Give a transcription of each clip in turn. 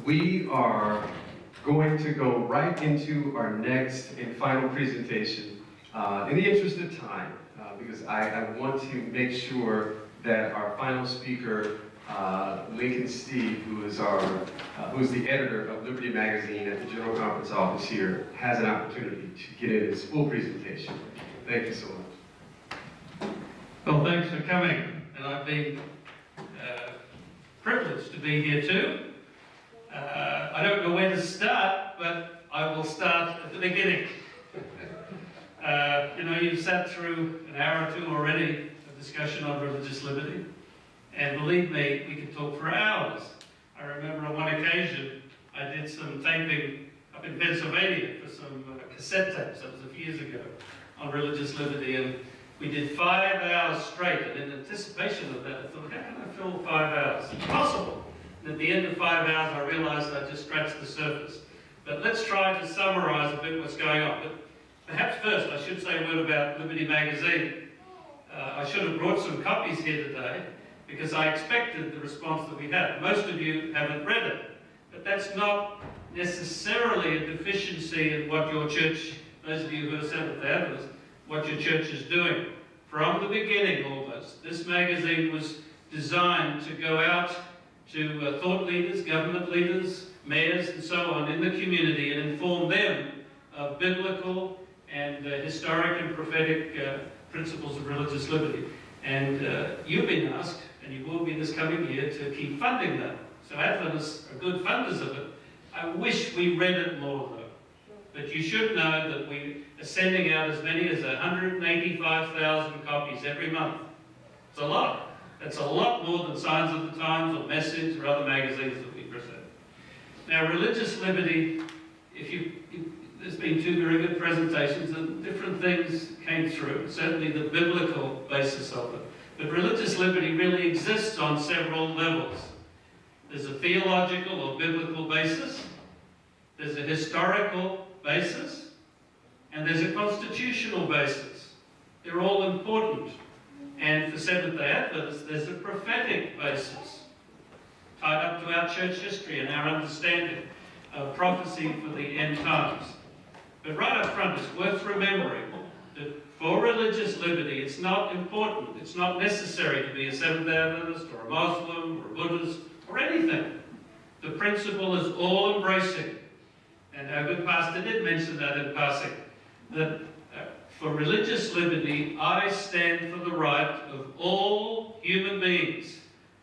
We are going to go right into our next and final presentation in the interest of time, because I want to make sure that our final speaker, Lincoln Steed, who's the editor of Liberty Magazine at the General Conference office here, has an opportunity to get in his full presentation. Thank you so much. Well, thanks for coming, and I've been privileged to be here too. I don't know where to start, but I will start at the beginning. You've sat through an hour or two already of discussion on religious liberty, and believe me, we could talk for hours. I remember on one occasion I did some taping up in Pennsylvania for some cassette tapes, that was a few years ago, on religious liberty, and we did 5 hours straight, and in anticipation of that I thought, how can I fill 5 hours? It's impossible. And at the end of 5 hours I realized I just scratched the surface. But let's try to summarize a bit what's going on. But perhaps first I should say a word about Liberty Magazine. I should have brought some copies here today because I expected the response that we had. Most of you haven't read it, but that's not necessarily a deficiency in what your church, those of you who are Seventh-day Adventists, what your church is doing. From the beginning almost, this magazine was designed to go out to thought leaders, government leaders, mayors and so on in the community and inform them of biblical and historic and prophetic principles of religious liberty. And you've been asked, and you will be this coming year, to keep funding that. So Adventists are good funders of it. I wish we read it more though. But you should know that we are sending out as many as 185,000 copies every month. It's a lot. That's a lot more than Signs of the Times or Message or other magazines that we present. Now, religious liberty, there's been 2 very good presentations and different things came through, certainly the biblical basis of it. But religious liberty really exists on several levels. There's a theological or biblical basis, there's a historical basis, and there's a constitutional basis. They're all important. And for Seventh-day Adventists, there's a prophetic basis tied up to our church history and our understanding of prophecy for the end times. But right up front, it's worth remembering that for religious liberty, it's not important, it's not necessary to be a Seventh-day Adventist or a Muslim or a Buddhist or anything. The principle is all-embracing. And our good pastor did mention that in passing, that for religious liberty, I stand for the right of all human beings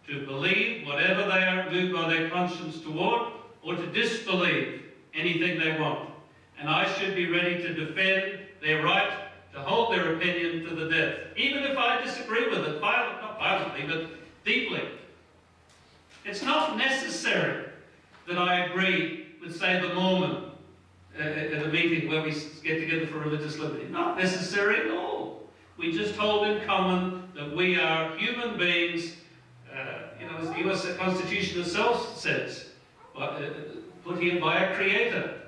to believe whatever they are moved by their conscience toward, or to disbelieve anything they want. And I should be ready to defend their right to hold their opinion to the death, even if I disagree with it, not violently, but deeply. It's not necessary that I agree with, say, the Mormon at a meeting where we get together for religious liberty. Not necessary at all. We just hold in common that we are human beings, as the US Constitution itself says, put here by a creator.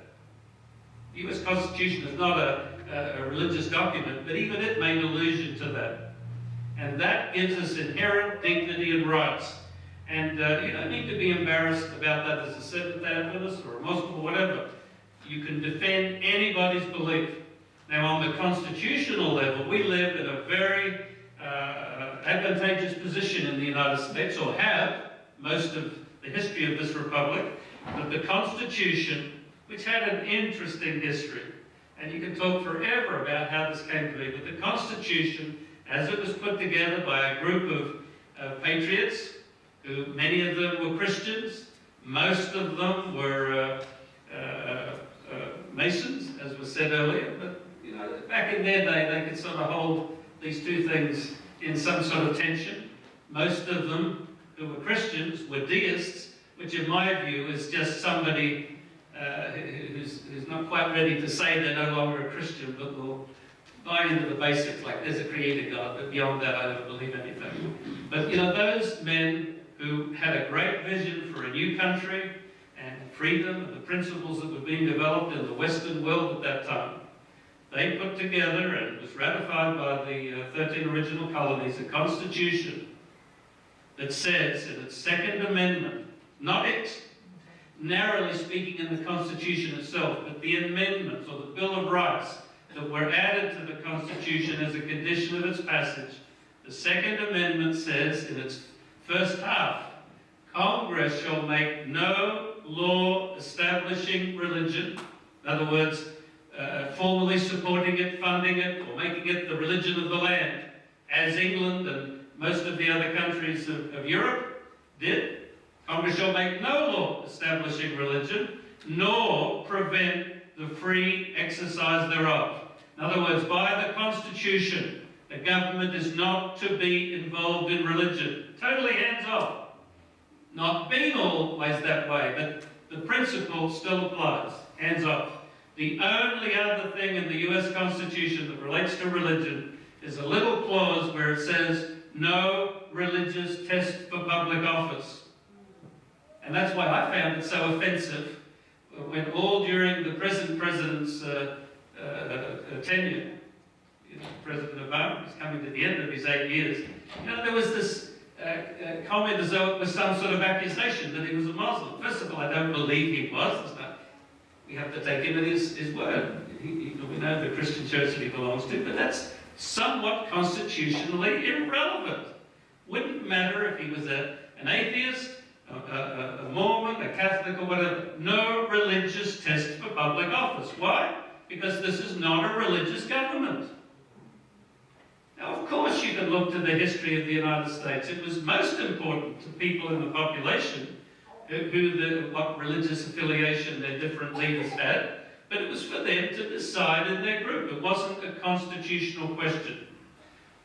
The US Constitution is not a religious document, but even it made allusion to that. And that gives us inherent dignity and rights. And you don't need to be embarrassed about that as a Seventh-day Adventist or a Muslim or whatever. You can defend anybody's belief. Now, on the constitutional level, we live in a very advantageous position in the United States, or have most of the history of this republic, that the Constitution, which had an interesting history, and you can talk forever about how this came to be, but the Constitution, as it was put together by a group of patriots, who many of them were Christians, most of them were Masons, as was said earlier, but back in their day they could sort of hold these two things in some sort of tension. Most of them who were Christians were deists, which in my view is just somebody who's not quite ready to say they're no longer a Christian, but will buy into the basics, like there's a creator God, but beyond that I don't believe anything. But those men who had a great vision for a new country and freedom and the principles that were being developed in the Western world at that time, they put together, and it was ratified by the 13 original colonies, a constitution that says in its Second Amendment, not narrowly speaking in the Constitution itself, but the amendments or the Bill of Rights that were added to the Constitution as a condition of its passage. The Second Amendment says in its first half, Congress shall make no law establishing religion, in other words, formally supporting it, funding it, or making it the religion of the land, as England and most of the other countries of Europe did. Congress shall make no law establishing religion, nor prevent the free exercise thereof. In other words, by the Constitution, the government is not to be involved in religion. Totally hands off. Not been always that way, but the principle still applies. Hands off. The only other thing in the US Constitution that relates to religion is a little clause where it says, no religious test for public office. And that's why I found it so offensive when all during the present president's tenure, President Obama is coming to the end of his 8 years, there was this comment as though it was some sort of accusation that he was a Muslim. First of all, I don't believe he was. We have to take him at his word. We know the Christian church that he belongs to, but that's somewhat constitutionally irrelevant. Wouldn't matter if he was an atheist, a Mormon, a Catholic, or whatever. No religious test for public office. Why? Because this is not a religious government. Now, of course, you can look to the history of the United States. It was most important to people in the population what religious affiliation their different leaders had, but it was for them to decide in their group. It wasn't a constitutional question.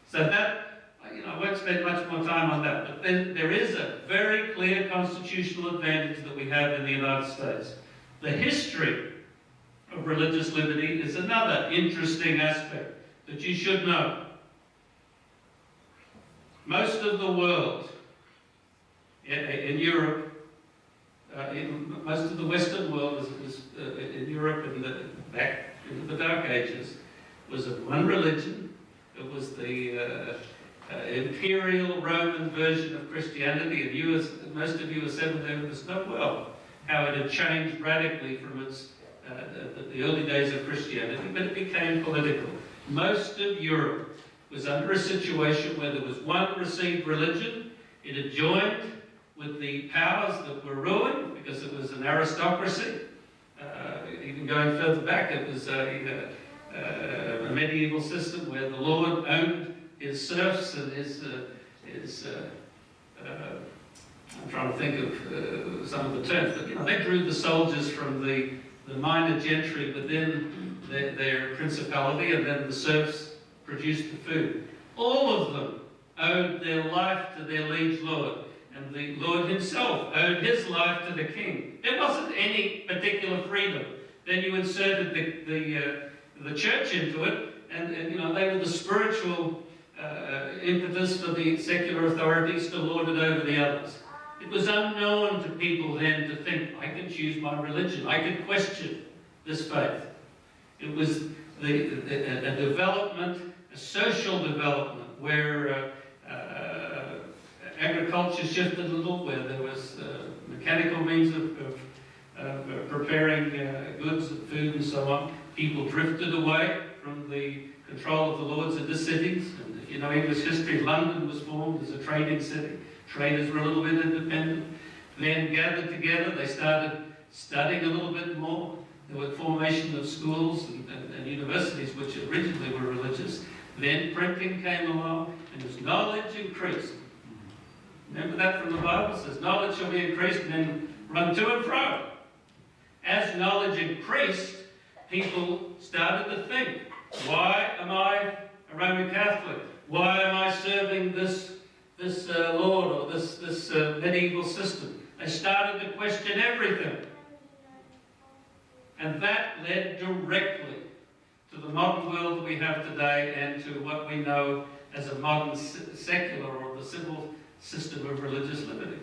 So that, I won't spend much more time on that, but there is a very clear constitutional advantage that we have in the United States. The history of religious liberty is another interesting aspect that you should know. Most of the world in Europe, most of the Western world in Europe back into the Dark Ages was of one religion. It was the imperial Roman version of Christianity, and most of you assembled there with us know well how it had changed radically from the early days of Christianity, but it became political. Most of Europe was under a situation where there was one received religion. It had joined with the powers that were ruling, because it was an aristocracy. Even going further back, it was a medieval system where the lord owned his serfs and I'm trying to think of some of the terms, but they drew the soldiers from the minor gentry within their principality, and then the serfs produced the food. All of them owed their life to their liege lord, and the lord himself owed his life to the king. There wasn't any particular freedom. Then you inserted the church into it, and they were the spiritual impetus for the secular authorities to lord it over the others. It was unknown to people then to think, I can choose my religion, I can question this faith. It was a development, a social development, where agriculture shifted a little, where there was mechanical means of preparing goods and food and so on. People drifted away from the control of the lords into cities. And if you know English history, London was formed as a trading city. Traders were a little bit independent. Then gathered together, they started studying a little bit more. There were formation of schools and universities which originally were religious. Then printing came along, and as knowledge increased. Remember that from the Bible? It says, knowledge shall be increased, and then run to and fro. As knowledge increased, people started to think, why am I a Roman Catholic? Why am I serving this lord or this medieval system? They started to question everything. And that led directly to the modern world that we have today, and to what we know as a modern secular or the civil system of religious liberty.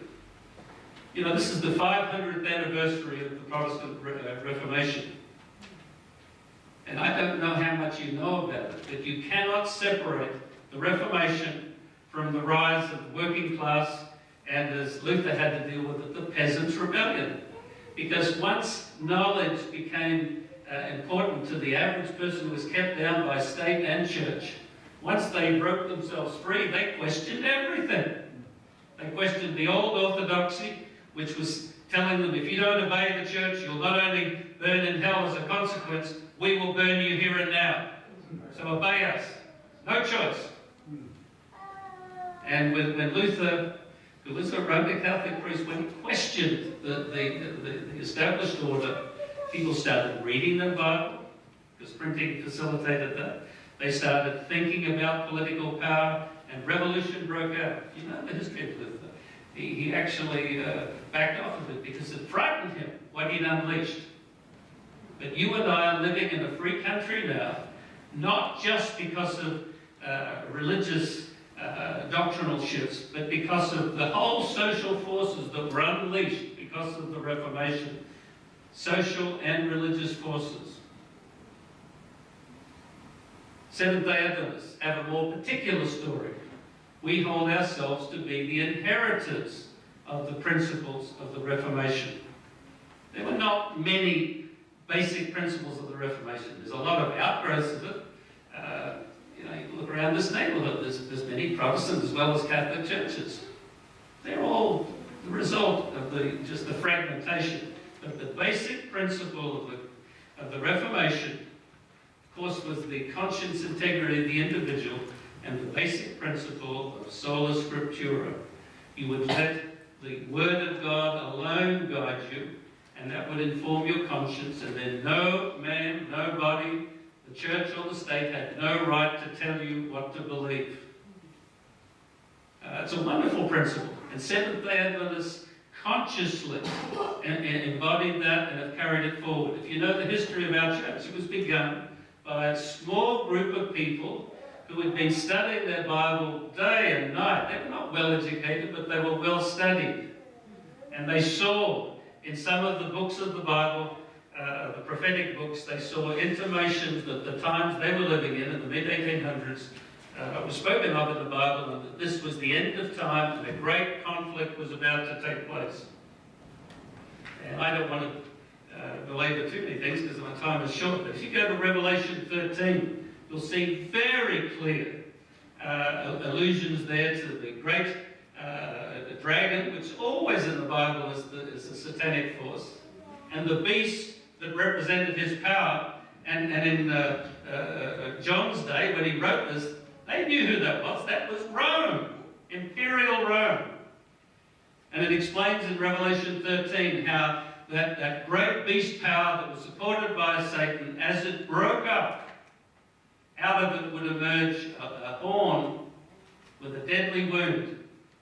This is the 500th anniversary of the Protestant Reformation. And I don't know how much you know about it, but you cannot separate the Reformation from the rise of the working class, and as Luther had to deal with it, the Peasants' Rebellion. Because once knowledge became important to the average person who was kept down by state and church, once they broke themselves free, they questioned everything. They questioned the old orthodoxy, which was telling them, if you don't obey the church, you'll not only burn in hell as a consequence, we will burn you here and now. So obey us. No choice. And when Luther, who was a Roman Catholic priest, when he questioned the established order, people started reading the Bible, because printing facilitated that. They started thinking about political power, and revolution broke out. You know the history of Luther. He actually backed off of it because it frightened him, what he'd unleashed. But you and I are living in a free country now, not just because of religious doctrinal shifts, but because of the whole social forces that were unleashed because of the Reformation, social and religious forces. Seventh-day Adventists have a more particular story. We hold ourselves to be the inheritors of the principles of the Reformation. There were not many basic principles of the Reformation. There's a lot of outgrowths of it. You can look around this neighbourhood, there's many Protestant as well as Catholic churches. They're all the result of just the fragmentation. But the basic principle of the Reformation, of course, was the conscience integrity of the individual and the basic principle of sola scriptura. You would let the Word of God alone guide you, and that would inform your conscience, and then no man, nobody, the church or the state had no right to tell you what to believe. It's a wonderful principle, and Seventh-day Adventists consciously embodied that and have carried it forward. If you know the history of our church, it was begun by a small group of people who had been studying their Bible day and night. They were not well educated, but they were well studied. And they saw in some of the books of the Bible, the prophetic books, they saw intimations that the times they were living in the mid-1800s, was spoken of in the Bible, and that this was the end of time and a great conflict was about to take place. And I don't want to belabor too many things because my time is short, but if you go to Revelation 13, you'll see very clear allusions there to the great the dragon, which always in the Bible is the satanic force, and the beast that represented his power. And in John's day, when he wrote this, they knew who that was. That was Rome, Imperial Rome. And it explains in Revelation 13 how that great beast power that was supported by Satan, as it broke up, out of it would emerge a horn with a deadly wound.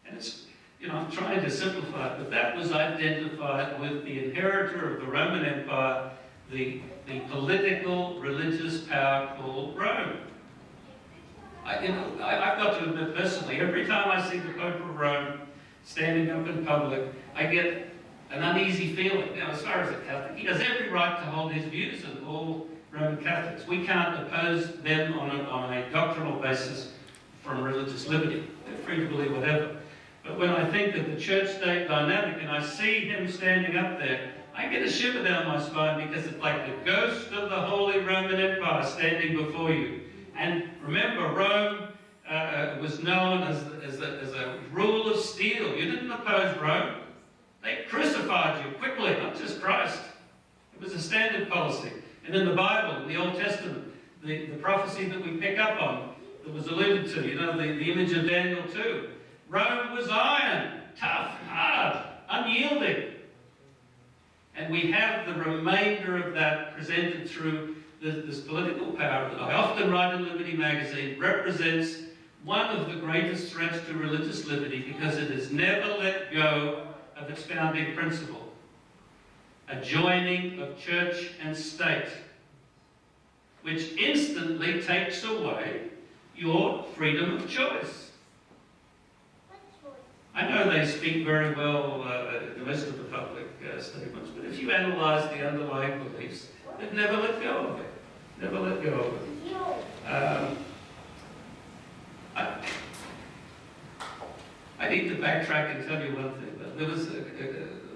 And it's, I'm trying to simplify it, but that was identified with the inheritor of the Roman Empire, the political, religious power called Rome. I've got to admit personally, every time I see the Pope of Rome standing up in public, I get an uneasy feeling. Now, as far as a Catholic, he has every right to hold his views, and all Roman Catholics. We can't oppose them on a doctrinal basis from religious liberty. They're free to believe whatever. But when I think of the church-state dynamic and I see him standing up there, I get a shiver down my spine because it's like the ghost of the Holy Roman Empire standing before you. And remember, Rome was known as a rule of steel. You didn't oppose Rome. They crucified you quickly, not just Christ. It was a standard policy. And in the Bible, in the Old Testament, the prophecy that we pick up on, that was alluded to, the image of Daniel 2. Rome was iron, tough, hard, unyielding. And we have the remainder of that presented through this political power that I often write in Liberty magazine represents one of the greatest threats to religious liberty because it has never let go of its founding principle, a joining of church and state, which instantly takes away your freedom of choice. I know they speak very well in the rest of the public statements, but if you analyse the underlying beliefs, they've never let go of it. Never let go of it. I need to backtrack and tell you one thing. There was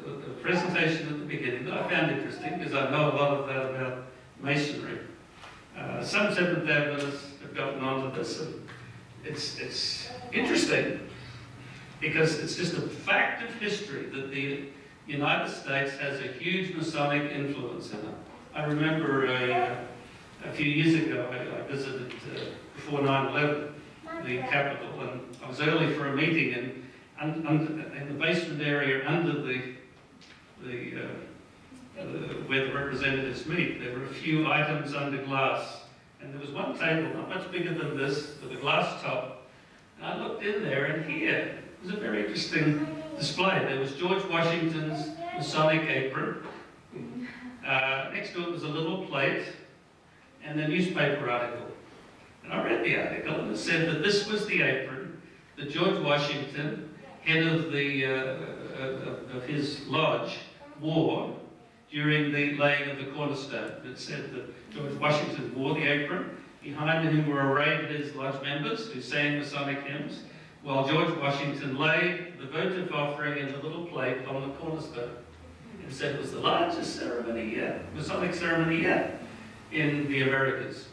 the presentation at the beginning that I found interesting, because I know a lot of that about masonry. Some Seventh Adventists have gotten onto this, and it's interesting because it's just a fact of history that the United States has a huge Masonic influence in it. I remember a few years ago, I visited before 9/11 the Capitol, and I was early for a meeting, and in the basement area under where the representatives meet, there were a few items under glass, and there was one table not much bigger than this with a glass top. And I looked in there, and here was a very interesting display. There was George Washington's Masonic apron. Next to it was a little plate and a newspaper article. And I read the article, and it said that this was the apron that George Washington, head of his lodge, wore during the laying of the cornerstone. It said that George Washington wore the apron. Behind him were arrayed his lodge members who sang Masonic hymns, while George Washington laid the votive offering in the little plate on the cornerstone. And said it was the largest ceremony yet, Masonic ceremony yet, in the Americas.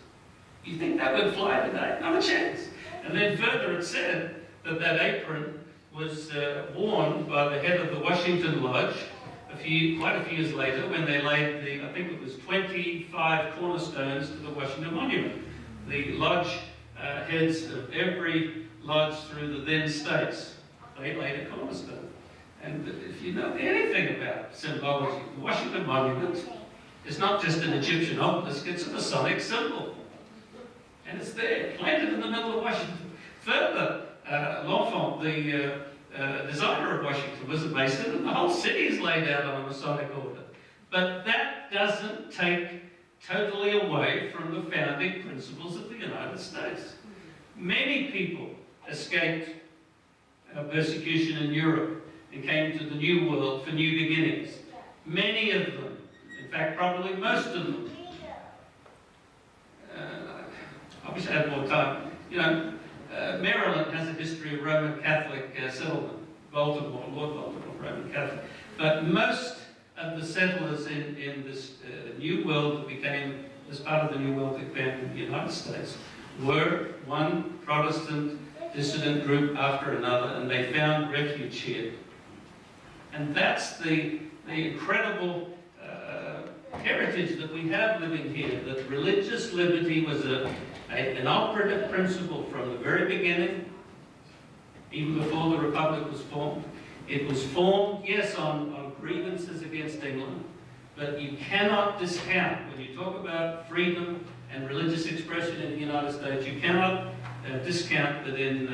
You think that would fly today? Not a chance. And then further it said that that apron was worn by the head of the Washington Lodge quite a few years later, when they laid I think it was 25 cornerstones to the Washington Monument. The lodge heads of every lodge through the then states, they laid a cornerstone. And if you know anything about symbology, the Washington Monument is not just an Egyptian obelisk, it's a Masonic symbol. And it's there, planted in the middle of Washington. Further, L'Enfant, the designer of Washington, was a Mason, and the whole city is laid out on a Masonic order. But that doesn't take totally away from the founding principles of the United States. Many people escaped persecution in Europe and came to the New World for new beginnings. Many of them, in fact, probably most of them. I wish I had more time. You know, Maryland has a history of Roman Catholic settlement. Baltimore, Lord Baltimore, Roman Catholic. But most of the settlers in this New World that became, this part of the New World that became the United States, were one Protestant dissident group after another, and they found refuge here. And that's the incredible heritage that we have living here, that religious liberty was an operative principle from the very beginning, even before the Republic was formed. It was formed, yes, on grievances against England, but you cannot discount, when you talk about freedom and religious expression in the United States, you cannot discount that in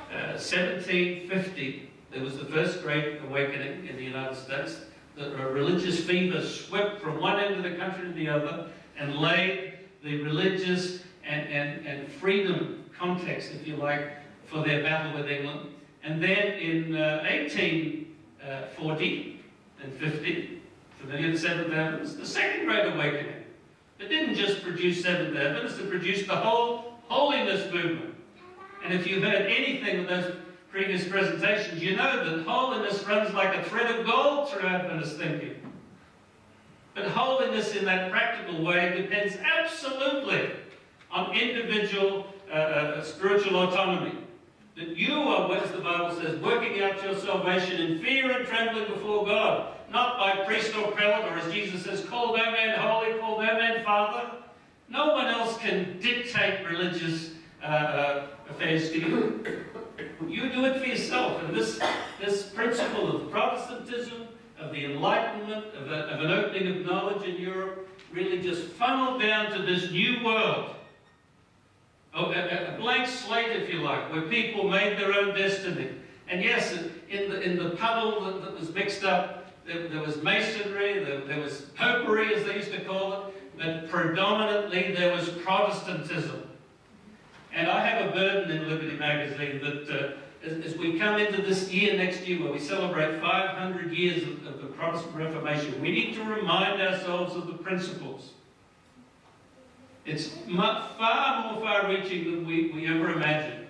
1750, there was the first Great Awakening in the United States, that a religious fever swept from one end of the country to the other and laid the religious and freedom context, if you like, for their battle with England. And then in 1840 and 50, familiar to Seventh Adventists, the Second Great Awakening. It didn't just produce Seventh Adventists, it produced the whole holiness movement. And if you heard anything of those previous presentations, you know that holiness runs like a thread of gold through Adventist thinking. But holiness in that practical way depends absolutely on individual spiritual autonomy. That you are, as the Bible says, working out your salvation in fear and trembling before God, not by priest or prelate, or as Jesus says, call no man holy, call no man father. No one else can dictate religious affairs to you. You do it for yourself. And this principle of Protestantism, of the Enlightenment, of an opening of knowledge in Europe, really just funneled down to this new world. A blank slate, if you like, where people made their own destiny. And yes, in the puddle that was mixed up, there was masonry, there was popery, as they used to call it, but predominantly there was Protestantism. And I have a burden in Liberty Magazine that as we come into this year, next year, where we celebrate 500 years of the Protestant Reformation, we need to remind ourselves of the principles. It's far more far-reaching than we ever imagined.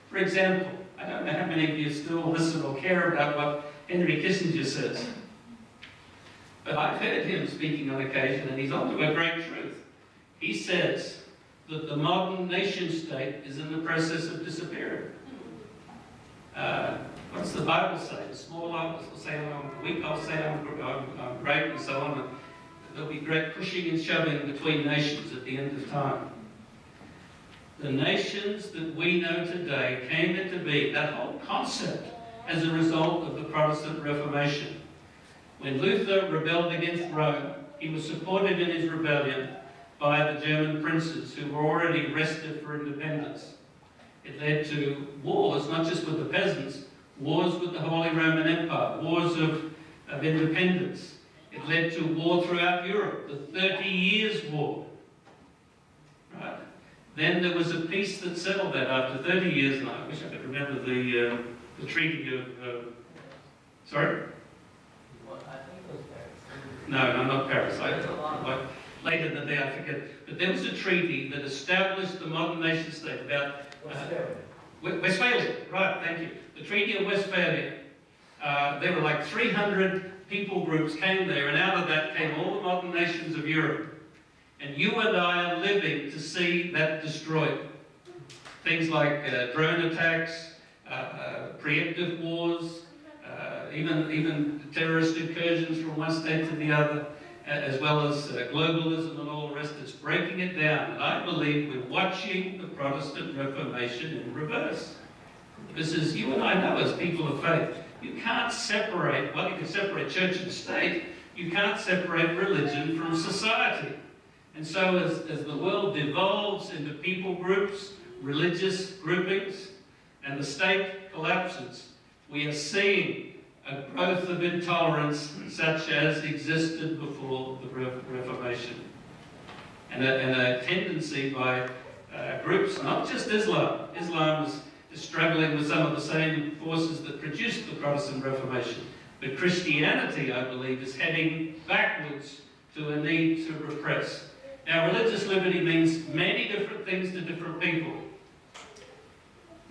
For example, I don't know how many of you still listen or care about what Henry Kissinger says, But I've heard him speaking on occasion, and he's onto a great truth. He says that the modern nation state is in the process of disappearing. What does the Bible say? The small I will say I'm weak, I'll say I'm great, and so on. There'll be great pushing and shoving between nations at the end of time. The nations that we know today came into being, that whole concept, as a result of the Protestant Reformation. When Luther rebelled against Rome, he was supported in his rebellion by the German princes who were already restive for independence. It led to wars, not just with the peasants, wars with the Holy Roman Empire, wars of independence. It led to war throughout Europe, the 30 Years' War. Right? Then there was a peace that settled that after 30 years, and I wish I could remember the Treaty of... sorry? Well, I think it was Paris. No, not Paris. Later that day, I forget. But there was a treaty that established the modern nation state about... Westphalia, right, thank you. The Treaty of Westphalia. There were like 300 people groups came there, and out of that came all the modern nations of Europe. And you and I are living to see that destroyed. Things like drone attacks, preemptive wars, even terrorist incursions from one state to the other, as well as globalism and all the rest. It's breaking it down. And I believe we're watching the Protestant Reformation in reverse. This is, you and I know as people of faith, you can't separate, well, you can separate church and state, you can't separate religion from society. And so as the world devolves into people groups, religious groupings, and the state collapses, we are seeing a growth of intolerance such as existed before the Reformation. And a tendency by groups, not just Islam. Islam is struggling with some of the same forces that produced the Protestant Reformation. But Christianity, I believe, is heading backwards to a need to repress. Now, religious liberty means many different things to different people.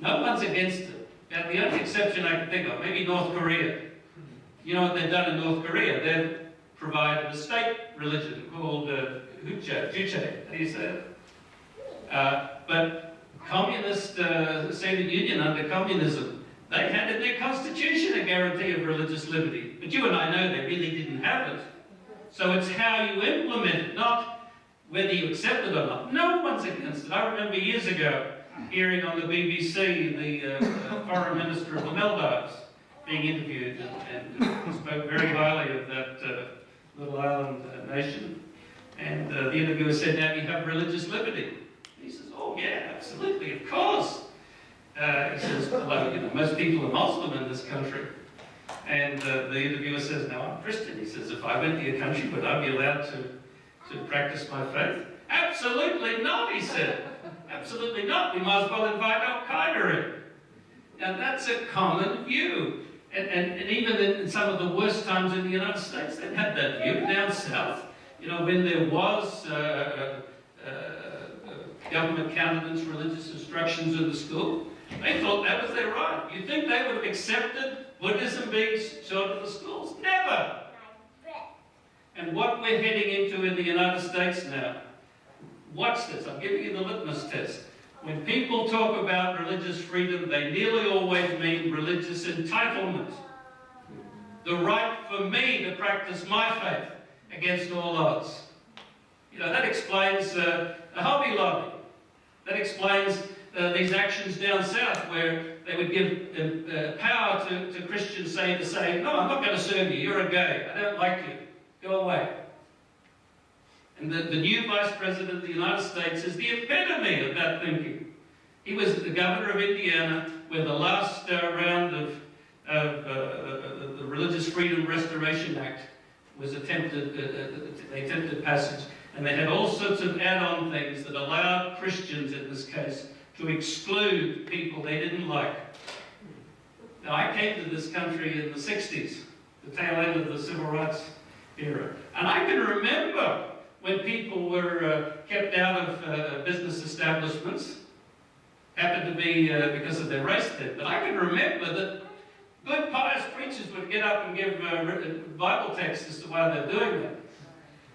No one's against it. Now, the only exception I can think of, maybe North Korea. You know what they've done in North Korea? They've provided a state religion called Juche. How do you say it? But communist Soviet Union under communism, they had in their constitution a guarantee of religious liberty. But you and I know they really didn't have it. So it's how you implement it, not whether you accept it or not. No one's against it. I remember years ago hearing on the BBC the foreign minister of the Maldives being interviewed and spoke very highly of that little island nation. And the interviewer said, now you have religious liberty. He says, oh yeah, absolutely, of course. He says, well, you know, most people are Muslim in this country. And the interviewer says, no, I'm Christian. He says, if I went to your country, would I be allowed to practice my faith? Absolutely not, he said. Absolutely not. We might as well invite Al-Qaeda in. Now that's a common view. And even in some of the worst times in the United States, they've had that view down south. You know, when there was government countenance religious instructions in the school, they thought that was their right. You think they would have accepted Buddhism being taught in the schools? Never! And what we're heading into in the United States now, watch this, I'm giving you the litmus test. When people talk about religious freedom, they nearly always mean religious entitlement. The right for me to practice my faith against all odds. You know, that explains the Hobby Lobby. That explains these actions down south where they would give power to Christians saying to say, no, I'm not going to serve you, you're a gay, I don't like you, go away. And the new Vice President of the United States is the epitome of that thinking. He was the governor of Indiana where the last round of the Religious Freedom Restoration Act was attempted passage. And they had all sorts of add-on things that allowed Christians, in this case, to exclude people they didn't like. Now, I came to this country in the 60s, the tail end of the Civil Rights era. And I can remember when people were kept out of business establishments, happened to be because of their race then. But I can remember that good pious preachers preachers would get up and give Bible texts as to why they're doing that.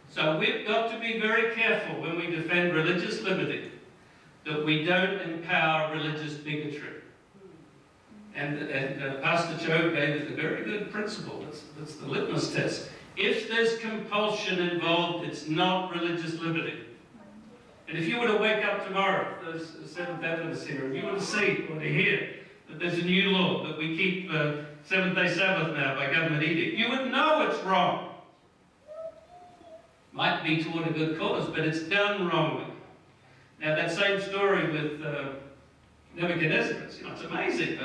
So we've got to be very careful when we defend religious liberty that we don't empower religious bigotry. And Pastor Cho gave it a very good principle. That's the litmus test. If there's compulsion involved, it's not religious liberty. And if you were to wake up tomorrow, the Seventh Adventists here, if you were to see or to hear that there's a new law that we keep Seventh-day Sabbath now by government edict, you would know it's wrong. Might be toward a good cause, but it's done wrongly. Now that same story with Nebuchadnezzar, it's amazing.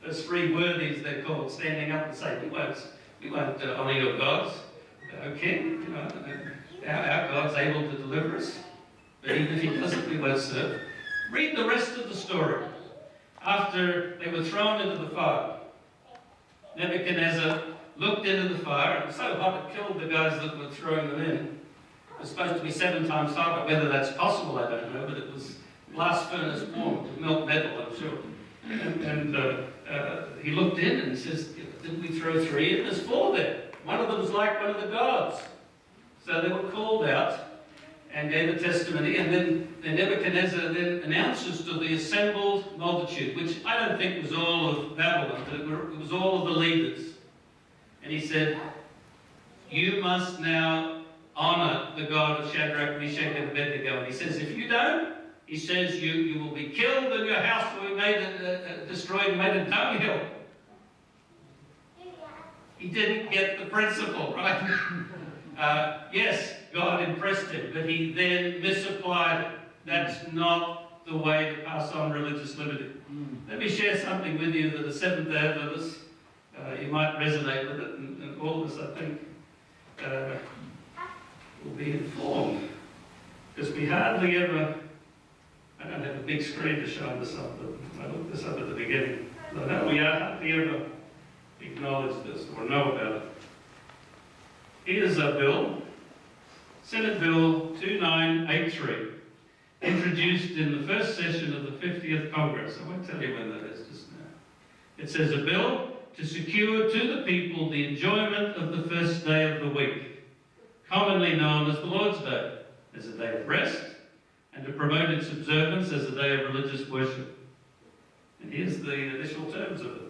Those three worthies, they're called, standing up and saying, we won't honour your gods, O king. Our God's able to deliver us, but even if he doesn't, we won't serve. Read the rest of the story. After they were thrown into the fire, Nebuchadnezzar looked into the fire, and it was so hot it killed the guys that were throwing them in. It was supposed to be 7 times hotter. Whether that's possible, I don't know, but it was glass furnace warm to melt metal, I'm sure. And he looked in and says, didn't we throw 3 in? There's 4 there. One of them was like one of the gods. So they were called out and gave a testimony, and then Nebuchadnezzar then announces to the assembled multitude, which I don't think was all of Babylon, but it was all of the leaders. And he said, you must now honor the God of Shadrach, Meshach, and Abednego. And he says, if you don't, he says, you will be killed and your house will be made destroyed and made a dunghill. He didn't get the principle, right? Yes, God impressed him, but he then misapplied it. That's not the way to pass on religious liberty. Let me share something with you that the Seventh-day Adventists, you might resonate with it, and all of us, I think, will be informed. Because we hardly ever, I don't have a big screen to show this up, but I looked this up at the beginning. So no, we hardly ever acknowledge this or know about it. Here's a bill, Senate Bill 2983, introduced in the first session of the 50th Congress. I won't tell you when that is just now. It says, a bill to secure to the people the enjoyment of the first day of the week, commonly known as the Lord's Day, as a day of rest, and to promote its observance as a day of religious worship. And here's the initial terms of it.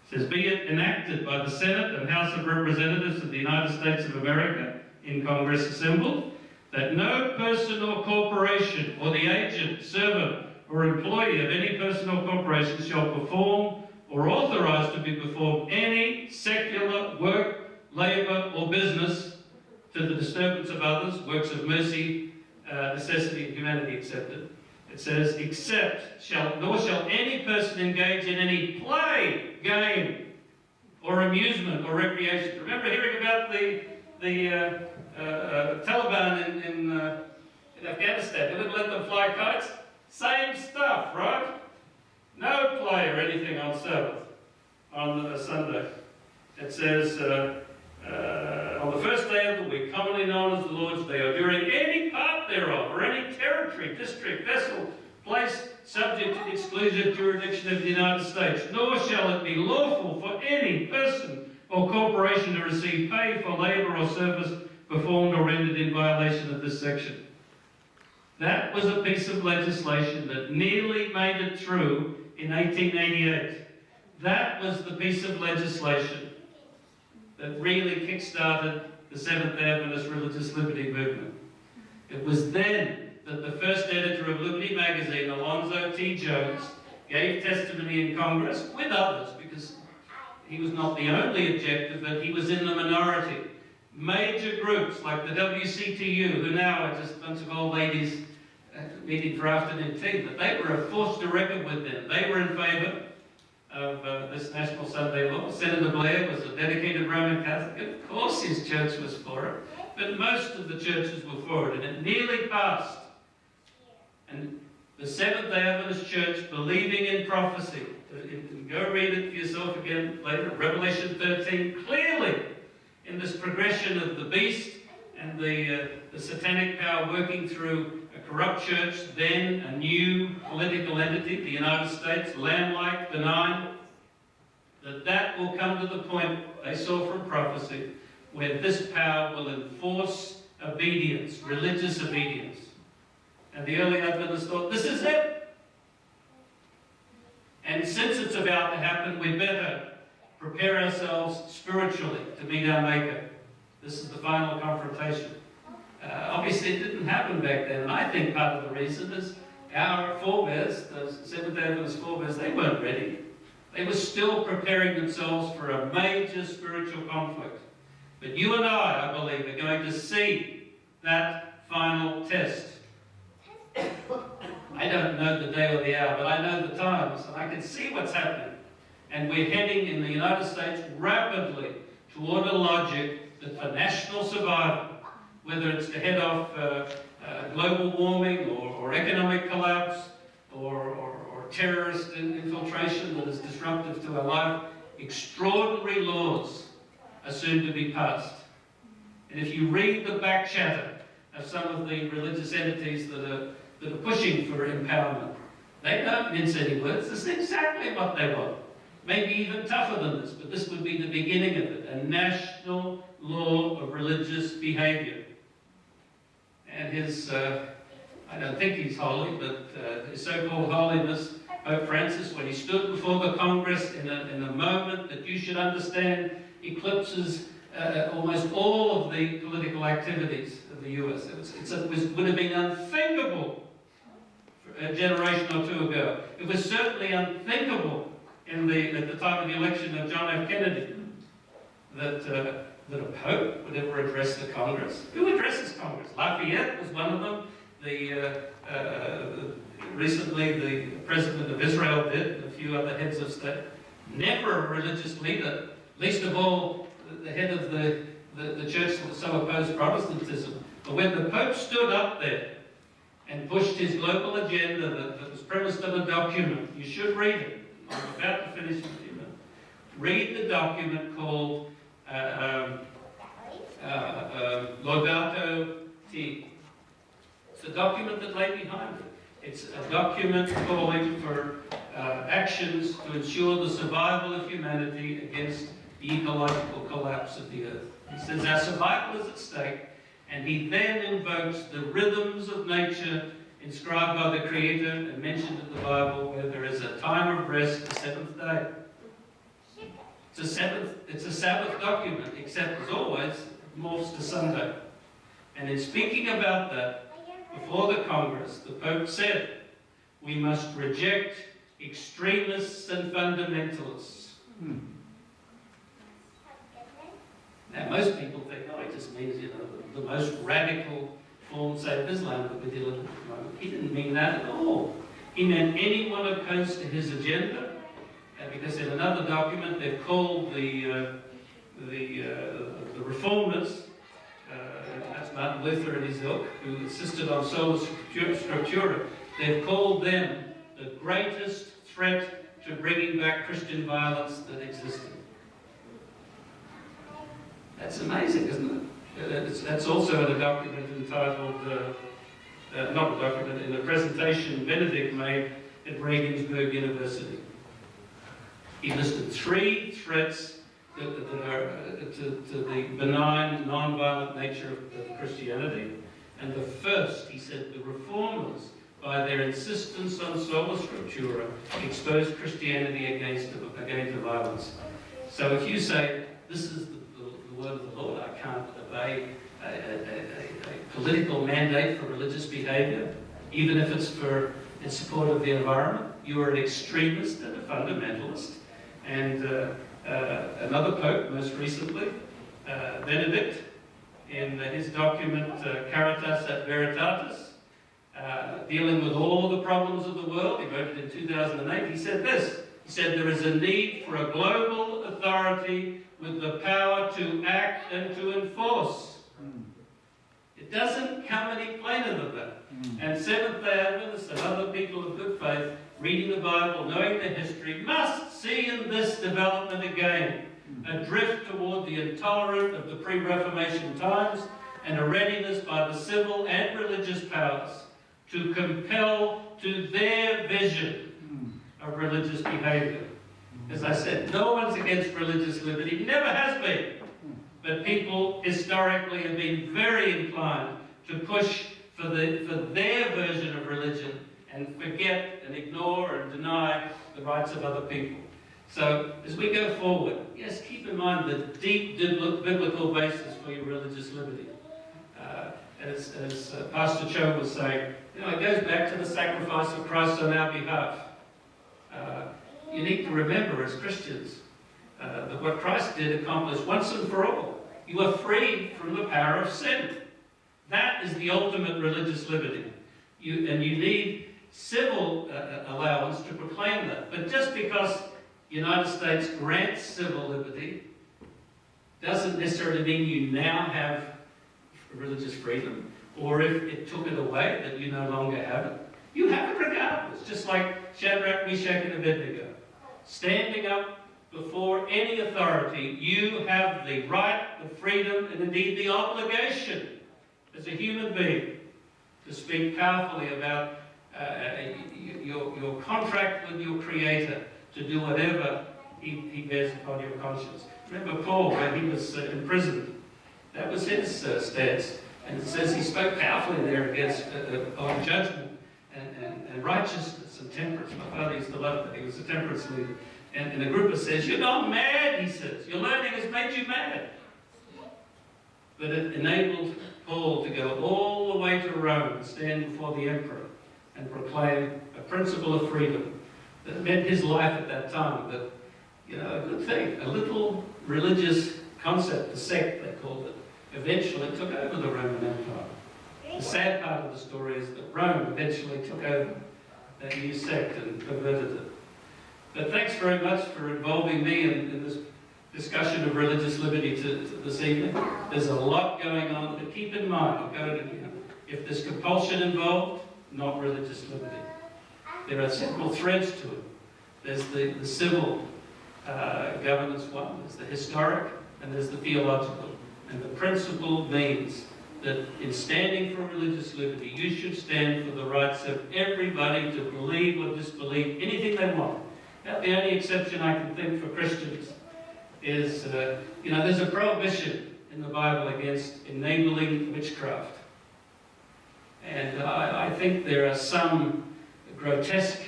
It says, be it enacted by the Senate and House of Representatives of the United States of America in Congress assembled, that no person or corporation or the agent, servant, or employee of any person or corporation shall perform or authorize to be performed any secular work, labour, or business to the disturbance of others, works of mercy, necessity, and humanity accepted. It says, nor shall any person engage in any play, game, or amusement or recreation. Remember hearing about the Taliban in Afghanistan? They wouldn't let them fly kites. Same stuff, right? No play or anything on Sabbath, on a Sunday. It says, on the first day of the week, commonly known as the Lord's Day, or during any part thereof, or any territory, district, vessel, place subject to the exclusive jurisdiction of the United States, nor shall it be lawful for any person or corporation to receive pay for labour or service performed or rendered in violation of this section. That was a piece of legislation that nearly made it through in 1888. That was the piece of legislation that really kick-started the Seventh-day Adventist religious liberty movement. It was then that the first editor of Liberty magazine, Alonzo T. Jones, gave testimony in Congress with others, because he was not the only objector, but he was in the minority. Major groups like the WCTU, who now are just a bunch of old ladies meeting for afternoon tea, but they were a force to reckon with them. They were in favour of this National Sunday Law. Senator Blair was a dedicated Roman Catholic. Of course his church was for it, but most of the churches were for it, and it nearly passed. And the Seventh-day Adventist Church, believing in prophecy, and go read it for yourself again later, Revelation 13, clearly in this progression of the beast and the satanic power working through a corrupt church, then a new political entity, the United States, lamb-like, benign. that will come to the point they saw from prophecy, where this power will enforce obedience, religious obedience. And the early Adventists thought, this is it. And since it's about to happen, we better prepare ourselves spiritually to meet our Maker. This is the final confrontation. Obviously, it didn't happen back then, and I think part of the reason is our forebears, the Seventh-day Adventist forebears, they weren't ready. They were still preparing themselves for a major spiritual conflict. But you and I believe, are going to see that final test. I don't know the day or the hour, but I know the times, and I can see what's happening. And we're heading in the United States rapidly toward a logic that for national survival, whether it's to head off global warming or economic collapse or terrorist infiltration that is disruptive to our life, extraordinary laws are soon to be passed. And if you read the back chatter of some of the religious entities that are pushing for empowerment, they don't mince any words. This is exactly what they want. Maybe even tougher than this, but this would be the beginning of it, a national law of religious behavior. And his, I don't think he's holy, but his so-called holiness, Pope Francis, when he stood before the Congress in a moment that you should understand eclipses almost all of the political activities of the US. It would have been unthinkable a generation or two ago. It was certainly unthinkable at the time of the election of John F. Kennedy that a pope would ever address the Congress. Who addresses Congress? Lafayette was one of them. Recently, the president of Israel did, and a few other heads of state. Never a religious leader, least of all the head of the church that so opposed Protestantism. But when the Pope stood up there and pushed his global agenda that was premised on a document, you should read it. I'm about to finish with you. Read the document called Laudato Si. It's a document that lay behind it. It's a document calling for actions to ensure the survival of humanity against the ecological collapse of the earth. He says our survival is at stake, and he then invokes the rhythms of nature inscribed by the Creator and mentioned in the Bible, where there is a time of rest, the seventh day. It's a Sabbath document, except as always, it morphs to Sunday. And in speaking about that, before the Congress, the Pope said, we must reject extremists and fundamentalists. Now, most people think, oh, it just means, the most radical form, say, of Islam that we're dealing with at the moment. He didn't mean that at all. He meant anyone opposed to his agenda, because in another document they've called the reformers, that's Martin Luther and his ilk, who insisted on sola scriptura, they've called them the greatest threat to bringing back Christian violence that existed. That's amazing, isn't it? That's also in a document entitled, not a document, in a presentation Benedict made at Regensburg University. He listed 3 threats that are to the benign, non-violent nature of Christianity. And the first, he said, the reformers, by their insistence on sola scriptura, exposed Christianity against the violence. So if you say, this is the word of the Lord, I can't obey a political mandate for religious behavior, even if it's in support of the environment, you are an extremist and a fundamentalist. And another pope, most recently, Benedict, in his document Caritas et Veritatis, dealing with all the problems of the world, he wrote it in 2008, he said this. He said, there is a need for a global authority with the power to act and to enforce. It doesn't come any plainer than that. And Seventh-day Adventists and other people of good faith, reading the Bible, knowing the history, must see in this development again a drift toward the intolerant of the pre-Reformation times and a readiness by the civil and religious powers to compel to their vision of religious behavior. As I said, no one's against religious liberty, never has been. But people historically have been very inclined to push for their version of religion and forget and ignore and deny the rights of other people. So as we go forward, yes, keep in mind the deep biblical basis for your religious liberty. As Pastor Cho was saying, it goes back to the sacrifice of Christ on our behalf. You need to remember as Christians that what Christ did accomplished once and for all. You are freed from the power of sin. That is the ultimate religious liberty. You need civil allowance to proclaim that. But just because the United States grants civil liberty doesn't necessarily mean you now have religious freedom, or if it took it away, that you no longer have it. You have it regardless, just like Shadrach, Meshach, and Abednego. Standing up before any authority, you have the right, the freedom, and indeed the obligation as a human being to speak powerfully about your contract with your Creator to do whatever he bears upon your conscience. Remember Paul, when he was imprisoned, that was his stance. And it says he spoke powerfully there against on judgment and righteousness and temperance. My father used to love that. He was a temperance leader. And Agrippa says, "You're not mad," he says. "Your learning has made you mad." But it enabled Paul to go all the way to Rome and stand before the emperor and proclaim a principle of freedom that meant his life at that time. But, a good thing, a little religious concept, a sect they called it, eventually took over the Roman Empire. The sad part of the story is that Rome eventually took over that new sect and perverted it. But thanks very much for involving me in this discussion of religious liberty this evening. There's a lot going on, but keep in mind, I'll go to if there's compulsion involved, not religious liberty. There are several threads to it. There's the civil governance one, there's the historic, and there's the theological. And the principle means that in standing for religious liberty, you should stand for the rights of everybody to believe or disbelieve anything they want. Now, the only exception I can think for Christians is, there's a prohibition in the Bible against enabling witchcraft. And I think there are some grotesque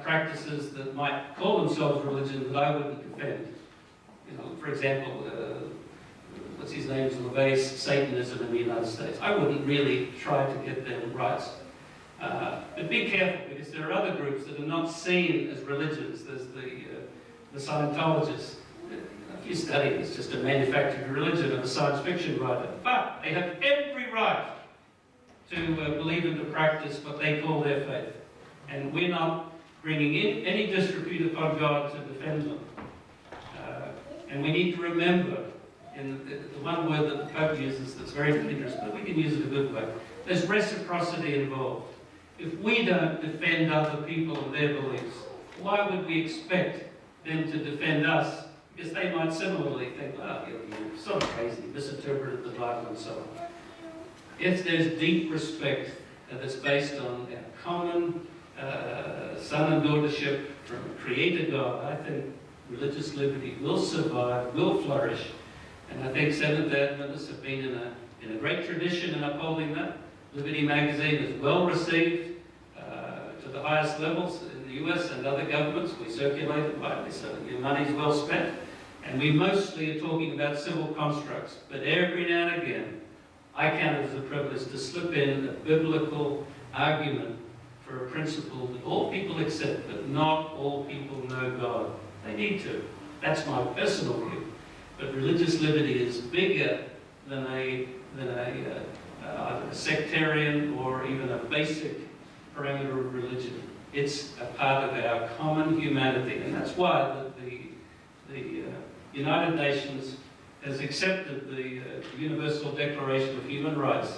practices that might call themselves religion that I wouldn't defend. For example, what's his name's LaVey's Satanism in the United States. I wouldn't really try to get them rights. But be careful, because there are other groups that are not seen as religions. There's the Scientologists. If you study it, it's just a manufactured religion of a science fiction writer. But they have every right to believe and to practice what they call their faith. And we're not bringing in any disrepute upon God to defend them. And we need to remember, in the one word that the Pope uses that's very dangerous, but we can use it a good way, there's reciprocity involved. If we don't defend other people and their beliefs, why would we expect them to defend us? Because they might similarly think, you're sort of crazy, misinterpreted the Bible and so on. If there's deep respect that's based on our common son and daughtership from Creator God, I think religious liberty will survive, will flourish. And I think Seventh-day Adventists have been in a great tradition in upholding that. Liberty magazine is well received to the highest levels in the US and other governments. We circulate it widely, so your money's well spent. And we mostly are talking about civil constructs. But every now and again, I count it as a privilege to slip in a biblical argument for a principle that all people accept, but not all people know God. They need to. That's my personal view. But religious liberty is bigger than either a sectarian or even a basic parameter of religion. It's a part of our common humanity, and that's why the United Nations has accepted the Universal Declaration of Human Rights.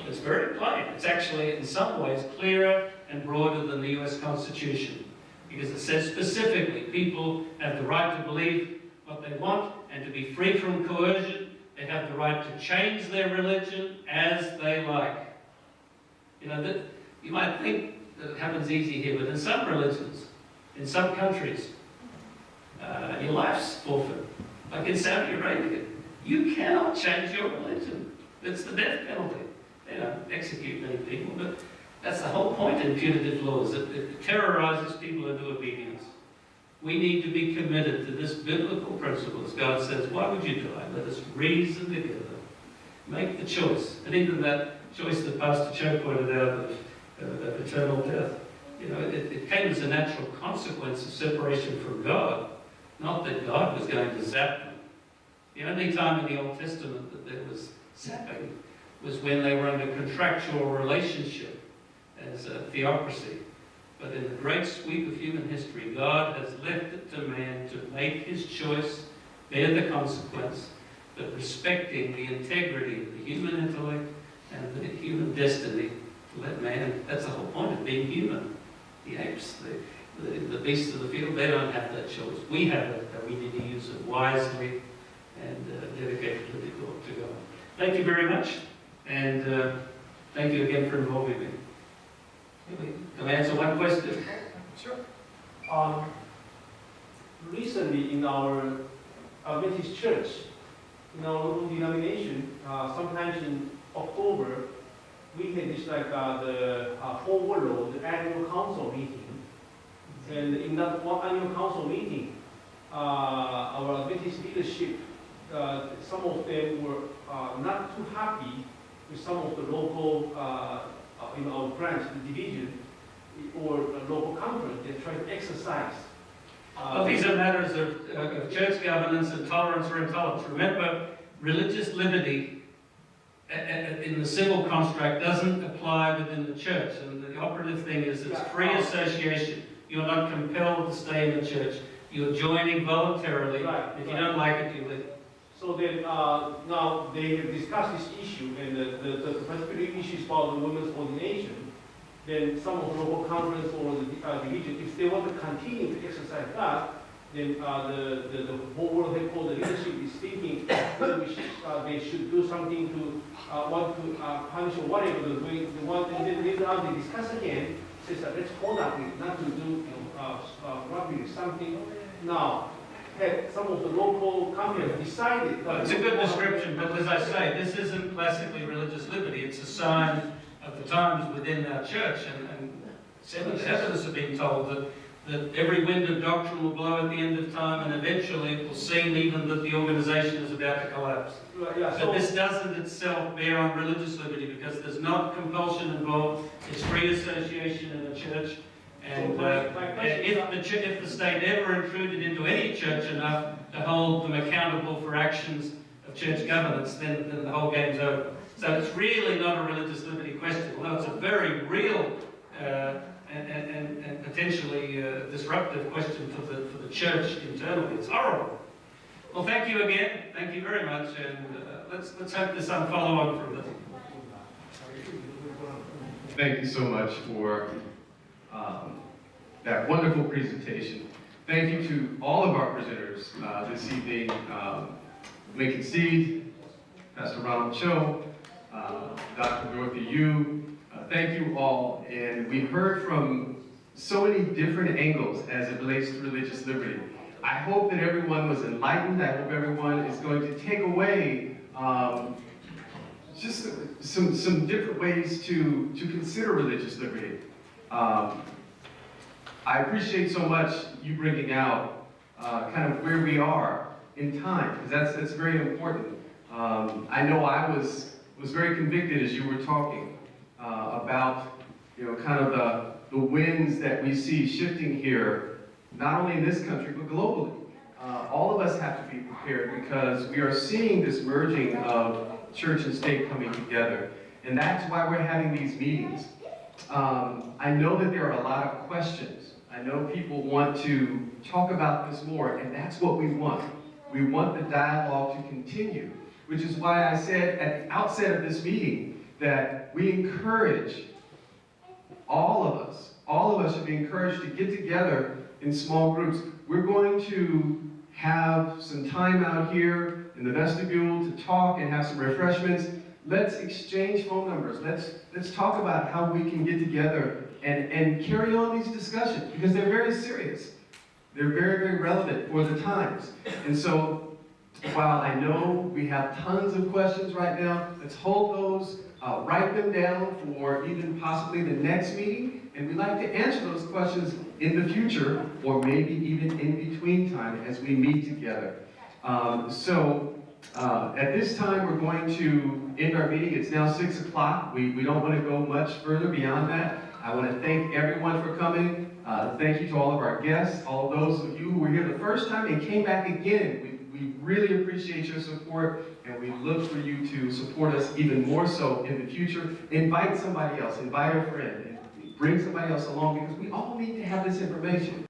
It's very plain. It's actually, in some ways, clearer and broader than the US Constitution, because it says specifically people have the right to believe what they want and to be free from coercion. They have the right to change their religion as they like. You might think that it happens easy here, but in some religions, in some countries, your life's forfeit. Like in Saudi Arabia, you cannot change your religion. It's the death penalty. They don't execute many people, but that's the whole point in punitive laws. It terrorizes people into obedience. We need to be committed to this biblical principle. As God says, why would you die? Let us reason together. Make the choice. And even that choice that Pastor Cho pointed out of eternal death, you know, it came as a natural consequence of separation from God, not that God was going to zap them. The only time in the Old Testament that there was zapping was when they were under contractual relationship as a theocracy. But in the great sweep of human history, God has left it to man to make his choice, bear the consequence, but respecting the integrity of the human intellect and the human destiny to let man, that's the whole point of being human. The apes, the beasts of the field, they don't have that choice. We have it, but we need to use it wisely and dedicate to God. Thank you very much, and thank you again for involving me. Can I answer one question? Sure. Recently in our Adventist church, in our local denomination, sometimes in October, we had this like the overload, the annual council meeting. And in that one annual council meeting, our Adventist leadership, some of them were not too happy with some of the local, in our branch, the division, or local conference. They try to exercise. Well, these are matters of church governance and tolerance or intolerance. Remember, religious liberty in the civil construct doesn't apply within the church. And the operative thing is it's free association. You're not compelled to stay in the church. You're joining voluntarily. Right, if you don't like it, you leave. So then, now they have discussed this issue, and the particular issue is about the women's ordination. Then some of the local conference or the division, if they want to continue to exercise that, then the whole world headquarters leadership is thinking that they should do something to want to punish or whatever they're doing. They want, and then later on they discuss again, says that let's hold up it, not to do robbery, something. Now, had some of the local conference decided. Well, it's a good description, but as I say, this isn't classically religious liberty. It's a sign of the times within our church, and Seventh Adventists have been told that every wind of doctrine will blow at the end of time, and eventually it will seem even that the organization is about to collapse. Yeah, But this doesn't itself bear on religious liberty because there's not compulsion involved. It's free association in the church. And if the state ever intruded into any church enough to hold them accountable for actions of church governance, then the whole game's over. So it's really not a religious liberty question, although it's a very real and potentially disruptive question for the church internally. It's horrible. Well, thank you again. Thank you very much, and let's hope there's some follow-on from this. Thank you so much for that wonderful presentation. Thank you to all of our presenters this evening, Lincoln Steed, Pastor Ronald Cho, Dr. Dorothy Yu. Thank you all, and we heard from so many different angles as it relates to religious liberty. I hope that everyone was enlightened. I hope everyone is going to take away just some different ways to consider religious liberty. I appreciate so much you bringing out kind of where we are in time, because that's very important. I know I was very convicted as you were talking about, you know, kind of the winds that we see shifting here, not only in this country, but globally. All of us have to be prepared because we are seeing this merging of church and state coming together. And that's why we're having these meetings. I know that there are a lot of questions. I know people want to talk about this more, and that's what we want. We want the dialogue to continue, which is why I said at the outset of this meeting that we encourage all of us should be encouraged to get together in small groups. We're going to have some time out here in the vestibule to talk and have some refreshments. Let's exchange phone numbers. Let's talk about how we can get together and carry on these discussions, because they're very serious. They're very, very relevant for the times. And so, while I know we have tons of questions right now, let's hold those, write them down for even possibly the next meeting, and we'd like to answer those questions in the future, or maybe even in between time as we meet together. At this time, we're going to end our meeting. It's now 6 o'clock. We don't want to go much further beyond that. I want to thank everyone for coming. Thank you to all of our guests, all of those of you who were here the first time and came back again. We really appreciate your support, and we look for you to support us even more so in the future. Invite somebody else, invite a friend, and bring somebody else along, because we all need to have this information.